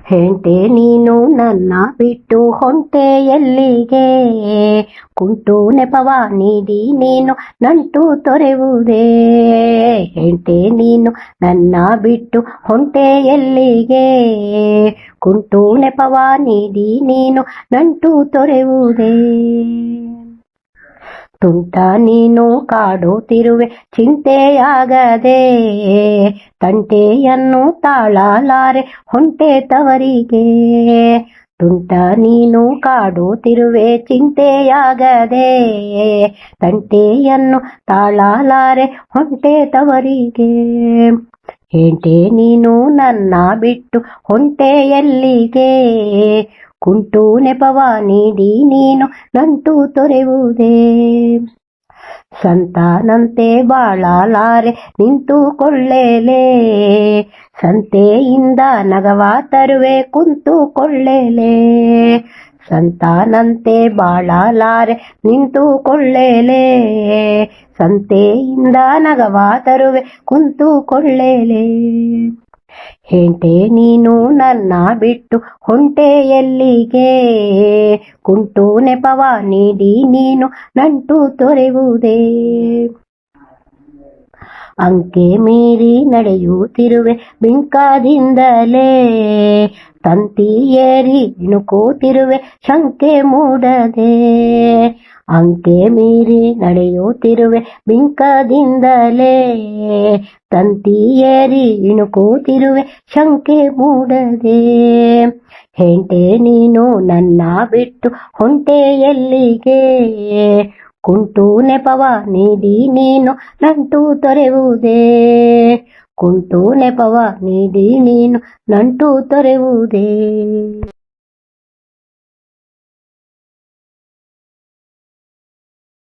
ಹೆಂಟೆ ನೀನು ನನ್ನ ಬಿಟ್ಟು ಹೊಂಟೆ ಎಲ್ಲಿಗೆ, ಕುಂಟು ನೆಪವ ನೀಡಿ ನೀನು ನಂಟು ತೊರೆವುದೇ. ಹೆಂಟೆ ನೀನು ನನ್ನ ಬಿಟ್ಟು ಹೊಂಟೆ ಎಲ್ಲಿಗೆ, ಕುಂಟು ನೆಪವ ನೀಡಿ ನೀನು ನಂಟು ತೊರೆವುದೇ. ತುಂಟ ನೀನು ಕಾಡುತ್ತಿರುವೆ ಚಿಂತೆಯಾಗದೆ, ತಂಟೆಯನ್ನು ತಾಳಲಾರೆ ಹೊಂಟೆ ತವರಿಗೆ. ತುಂಟ ನೀನು ಕಾಡುತ್ತಿರುವೆ ಚಿಂತೆಯಾಗದೆ, ತಂಟೆಯನ್ನು ತಾಳಲಾರೆ ಹೊಂಟೆ ತವರಿಗೆ. ಹೆಂಟೆ ನೀನು ನನ್ನ ಬಿಟ್ಟು ಹೊಂಟೆ ಎಲ್ಲಿಗೆ, ಕುಂಟು ನೆಪವ ನೀಡಿ ನೀನು ನಂಟು ತೊರೆವುದೇ. ಸಂತನಂತೆ ಬಾಳಲಾರೆ ನಿಂತುಕೊಳ್ಳೆಲೆ, ಸಂತೆಯಿಂದ ನಗವ ತರುವೆ ಕುಂತುಕೊಳ್ಳೆಲೆ. ಸಂತನಂತೆ ಬಾಳಲಾರೆ ನಿಂತುಕೊಳ್ಳೆಲೆ, ಸಂತೆಯಿಂದ ನಗವ ತರುವೆ ಕುಂತುಕೊಳ್ಳೆಲೆ. ಹೆಂಟೆ ನೀನು ನನ್ನ ಬಿಟ್ಟು ಹೊಂಟೆ ಎಲ್ಲಿಗೆ, ಕುಂಟು ನೆಪವ ನೀಡಿ ನೀನು ನಂಟು ತೊರೆವುದೇ. ಅಂಕೆ ಮೀರಿ ನಡೆಯುತ್ತಿರುವೆ ಬಿಂಕದಿಂದಲೇ, ತಂತಿ ಏರಿ ಇಣುಕುತ್ತಿರುವೆ ಶಂಕೆ ಮೂಡದೆ. ಅಂಕೆ ಮೀರಿ ನಡೆಯುತ್ತಿರುವೆ ಬಿಂಕದಿಂದಲೇ, ತಂತಿ ಏರಿ ಇಣುಕುತ್ತಿರುವೆ ಶಂಕೆ ಮೂಡದೆ. ಹೆಂಟೆ ನೀನು ನನ್ನ ಬಿಟ್ಟು ಹೊಂಟೆ ಎಲ್ಲಿಗೆ, ಕುಂಟು ನೆಪವ ನೀಡಿ ನೀನು ನಂಟು ತೊರೆವುದೇ. ಕುಂಟು ನೆಪವ ನೀಡಿ ನೀನು ನಂಟು ತೊರೆವುದೇ.